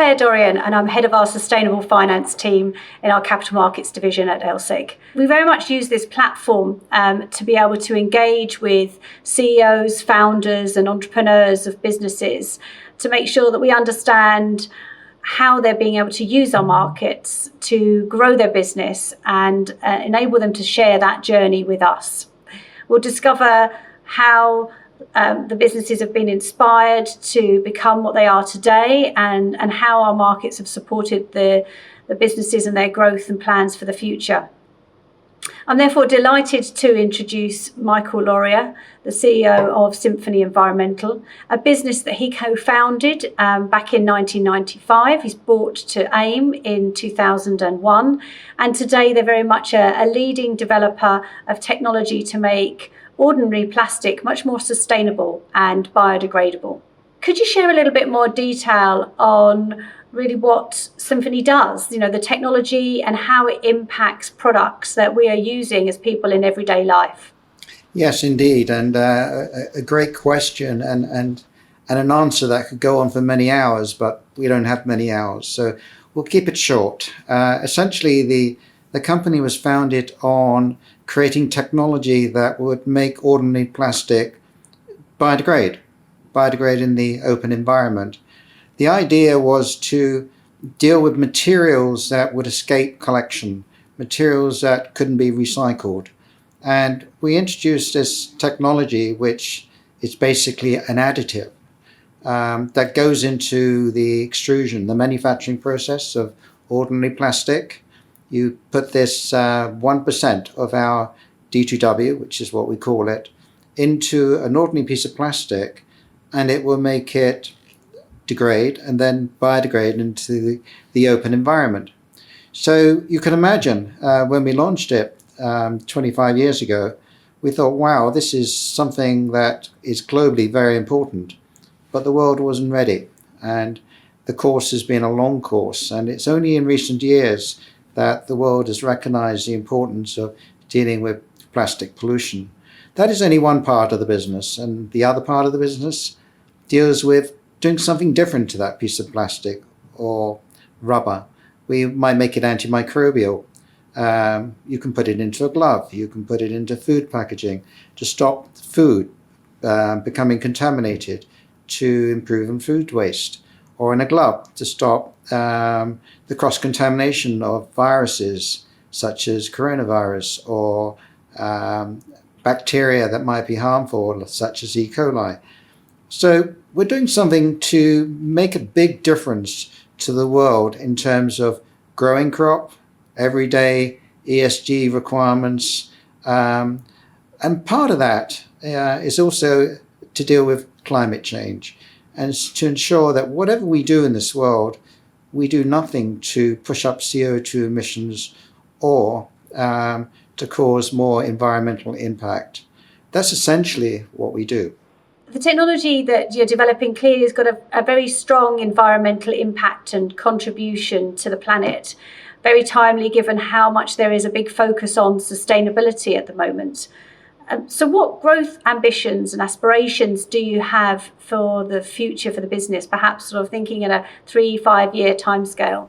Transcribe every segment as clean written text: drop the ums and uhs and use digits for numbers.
Claire Dorian, and I'm head of our sustainable finance team in our capital markets division at LSEG. We very much use this platform to be able to engage with CEOs, founders, and entrepreneurs of businesses to make sure that we understand how they're being able to use our markets to grow their business and enable them to share that journey with us. We'll discover how the businesses have been inspired to become what they are today, and how our markets have supported the businesses and their growth and plans for the future. I'm therefore delighted to introduce Michael Laurier, the CEO of Symphony Environmental, a business that he co-founded back in 1995. He's brought to AIM in 2001, and today they're very much a leading developer of technology to make ordinary plastic much more sustainable and biodegradable. Could you share a little bit more detail on really what Symphony does, the technology and how it impacts products that we are using as people in everyday life? Yes, indeed, and a great question, and an answer that could go on for many hours, but we don't have many hours, so we'll keep it short. Essentially, the company was founded on creating technology that would make ordinary plastic biodegrade in the open environment. The idea was to deal with materials that would escape collection, materials that couldn't be recycled. And we introduced this technology, which is basically an additive that goes into the extrusion, the manufacturing process of ordinary plastic. You put this 1% of our D2W, which is what we call it, into an ordinary piece of plastic, and it will make it degrade and then biodegrade into the open environment. So you can imagine when we launched it 25 years ago, we thought, wow, this is something that is globally very important, but the world wasn't ready. And the course has been a long course, and it's only in recent years that the world has recognized the importance of dealing with plastic pollution. That is only one part of the business, and the other part of the business deals with doing something different to that piece of plastic or rubber. We might make it antimicrobial. You can put it into a glove. You can put it into food packaging to stop food becoming contaminated, to improve on food waste, or in a glove to stop the cross-contamination of viruses such as coronavirus or bacteria that might be harmful, such as E. coli. So we're doing something to make a big difference to the world in terms of growing crop, everyday ESG requirements, and part of that is also to deal with climate change and to ensure that whatever we do in this world, we do nothing to push up CO2 emissions or to cause more environmental impact. That's essentially what we do. The technology that you're developing clearly has got a very strong environmental impact and contribution to the planet. Very timely, given how much there is a big focus on sustainability at the moment. So what growth ambitions and aspirations do you have for the future for the business, perhaps sort of thinking in a 3-5 year timescale?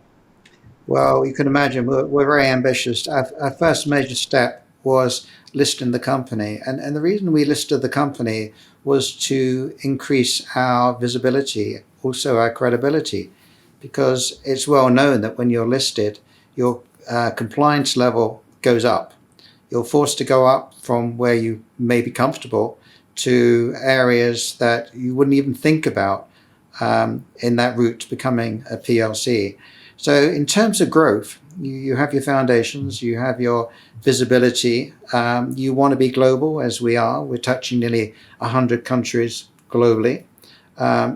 Well, you can imagine we're very ambitious. Our first major step was listing the company. And the reason we listed the company was to increase our visibility, also our credibility, because it's well known that when you're listed, your compliance level goes up. You're forced to go up from where you may be comfortable to areas that you wouldn't even think about in that route to becoming a PLC. So in terms of growth, you have your foundations, you have your visibility. You want to be global, as we are. We're touching nearly 100 countries globally.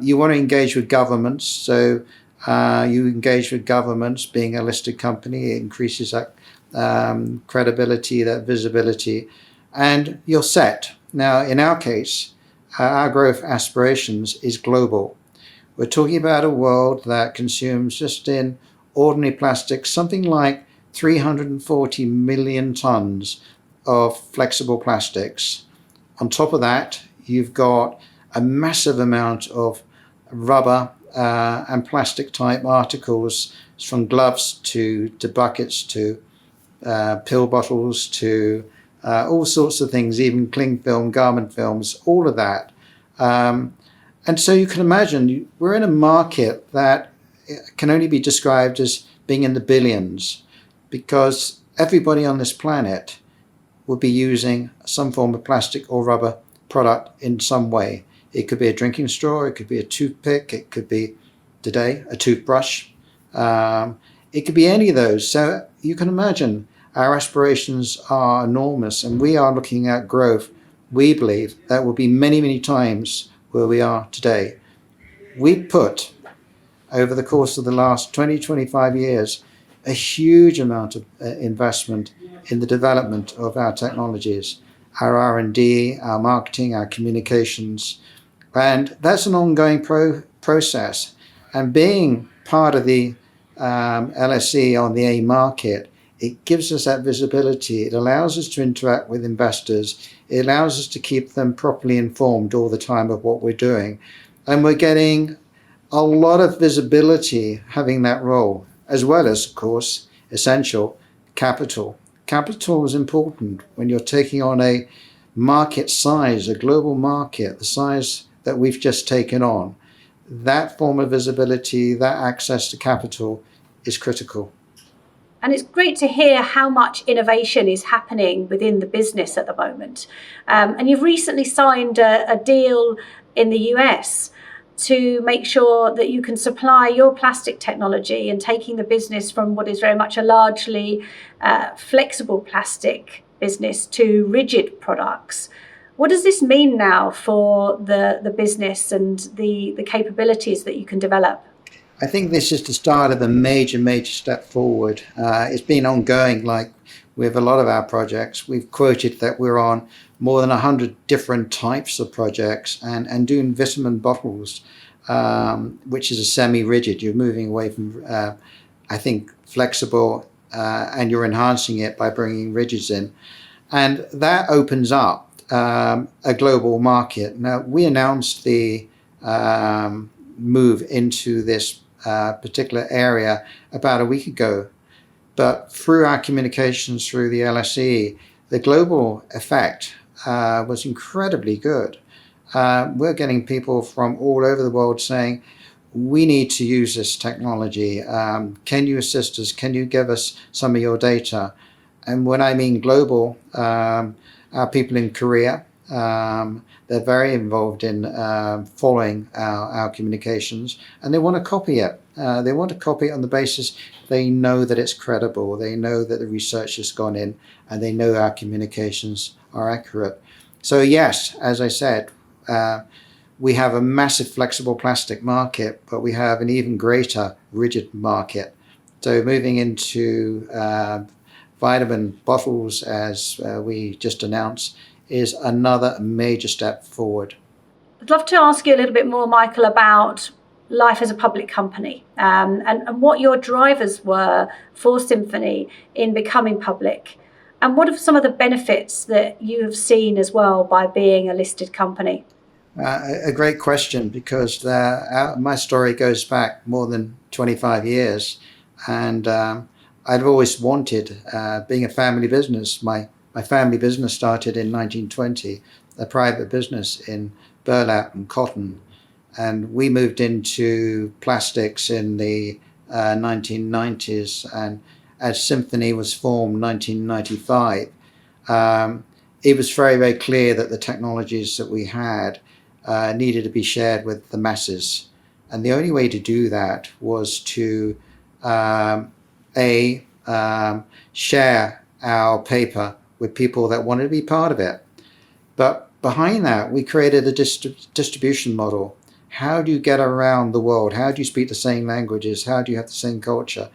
You want to engage with governments. So you engage with governments. Being a listed company, it increases that credibility, that visibility, and you're set. Now, in our case, our growth aspirations is global. We're talking about a world that consumes, just in ordinary plastic, something like 340 million tons of flexible plastics. On top of that, you've got a massive amount of rubber and plastic type articles, from gloves to buckets to pill bottles to all sorts of things, even cling film, garment films, all of that. And so you can imagine we're in a market that can only be described as being in the billions, because everybody on this planet will be using some form of plastic or rubber product in some way. It could be a drinking straw, it could be a toothpick, it could be, today, a toothbrush. It could be any of those. So you can imagine our aspirations are enormous, and we are looking at growth. We believe that will be many, many times where we are today. We put, over the course of the last 20, 25 years, a huge amount of investment in the development of our technologies, our R&D, our marketing, our communications, and that's an ongoing process. And being part of the LSE on the A market, it gives us that visibility. It allows us to interact with investors. It allows us to keep them properly informed all the time of what we're doing. And we're getting a lot of visibility having that role, as well as, of course, essential capital. Capital is important when you're taking on a market size, a global market, the size that we've just taken on. That form of visibility, that access to capital is critical. And it's great to hear how much innovation is happening within the business at the moment. And you've recently signed a deal in the US to make sure that you can supply your plastic technology, and taking the business from what is very much a largely flexible plastic business to rigid products. What does this mean now for the business and the capabilities that you can develop? I think this is the start of a major, major step forward. It's been ongoing, like with a lot of our projects. We've quoted that we're on more than 100 different types of projects and doing vitamin bottles, which is a semi-rigid. You're moving away from, I think, flexible, and you're enhancing it by bringing rigids in. And that opens up a global market. Now, we announced the move into this particular area about a week ago, but through our communications through the LSE, the global effect was incredibly good. We're getting people from all over the world saying, we need to use this technology. Can you assist us? Can you give us some of your data? And when I mean global, our people in Korea, they're very involved in following our communications, and they want to copy it. They want to copy it on the basis they know that it's credible, they know that the research has gone in, and they know our communications are accurate. So yes, as I said, we have a massive flexible plastic market, but we have an even greater rigid market. So moving into vitamin bottles, as we just announced, is another major step forward. I'd love to ask you a little bit more, Michael, about life as a public company, and what your drivers were for Symphony in becoming public, and what are some of the benefits that you have seen as well by being a listed company? A great question, because my story goes back more than 25 years, and I've always wanted, being a family business, my family business started in 1920, a private business in burlap and cotton, and we moved into plastics in the 1990s, and as Symphony was formed in 1995, it was very, very clear that the technologies that we had needed to be shared with the masses. And the only way to do that was to share our paper with people that wanted to be part of it. But behind that, we created a distribution model. How do you get around the world? How do you speak the same languages? How do you have the same culture?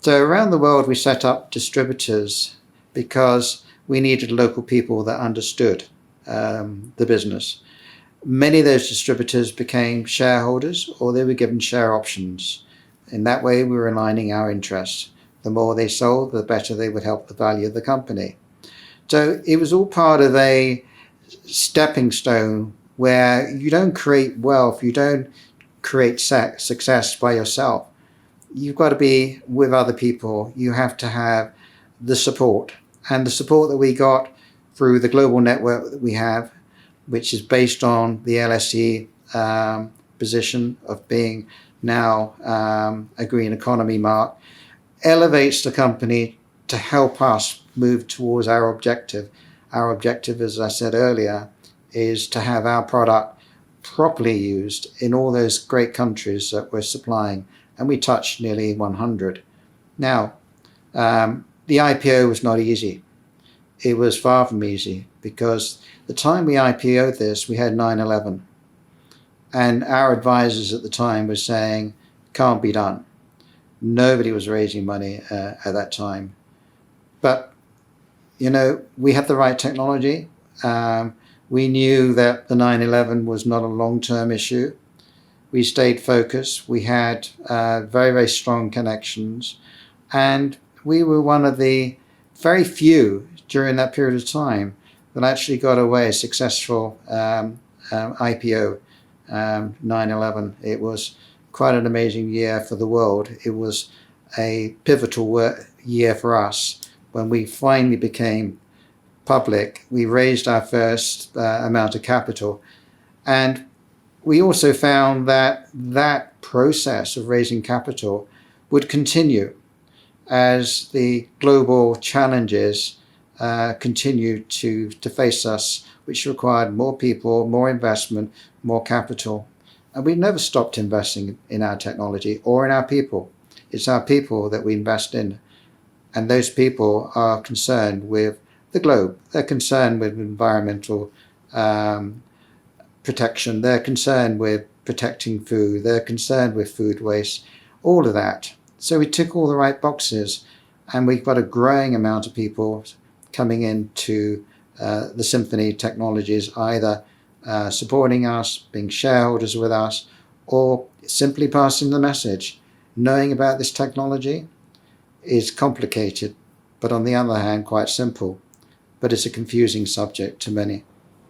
So around the world, we set up distributors because we needed local people that understood the business. Many of those distributors became shareholders, or they were given share options. In that way, we were aligning our interests. The more they sold, the better they would help the value of the company. So it was all part of a stepping stone where you don't create wealth, you don't create success by yourself. You've got to be with other people. You have to have the support. And the support that we got through the global network that we have, which is based on the LSE position of being now a green economy mark, elevates the company to help us move towards our objective. Our objective, as I said earlier, is to have our product properly used in all those great countries that we're supplying, and we touched nearly 100. Now, the IPO was not easy. It was far from easy, because the time we IPO'd this, we had 9/11. And our advisors at the time were saying, can't be done. Nobody was raising money at that time. But, we had the right technology. We knew that the 9/11 was not a long-term issue. We stayed focused. We had very, very strong connections. And we were one of the very few during that period of time that actually got away a successful IPO, 9/11. It was quite an amazing year for the world. It was a pivotal year for us. When we finally became public, we raised our first amount of capital. And we also found that that process of raising capital would continue as the global challenges continued to face us, which required more people, more investment, more capital. And we never stopped investing in our technology or in our people. It's our people that we invest in. And those people are concerned with the globe. They're concerned with environmental protection. They're concerned with protecting food. They're concerned with food waste, all of that. So we tick all the right boxes, and we've got a growing amount of people coming into the Symphony Technologies, either supporting us, being shareholders with us, or simply passing the message. Knowing about this technology is complicated, but on the other hand, quite simple. But it's a confusing subject to many.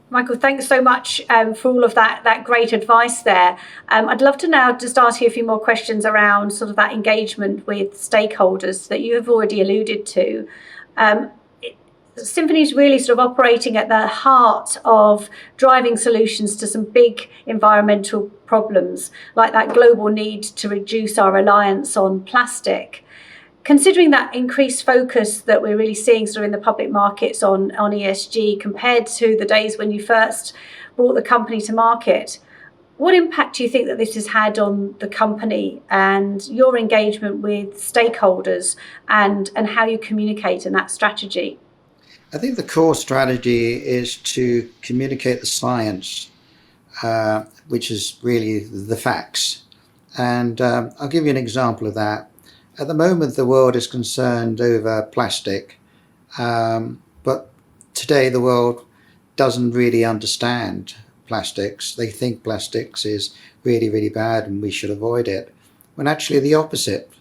Michael, thanks so much for all of that great advice there. I'd love to now just ask you a few more questions around sort of that engagement with stakeholders that you have already alluded to. Symphony is really sort of operating at the heart of driving solutions to some big environmental problems, like that global need to reduce our reliance on plastic. Considering that increased focus that we're really seeing sort of in the public markets on ESG compared to the days when you first brought the company to market, what impact do you think that this has had on the company and your engagement with stakeholders and how you communicate in that strategy? I think the core strategy is to communicate the science, which is really the facts. And I'll give you an example of that. At the moment, the world is concerned over plastic, but today the world doesn't really understand plastics. They think plastics is really, really bad and we should avoid it, when actually the opposite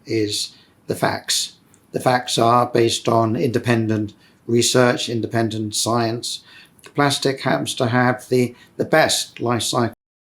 is the facts. The facts are based on independent research, independent science. Plastic happens to have the best life cycle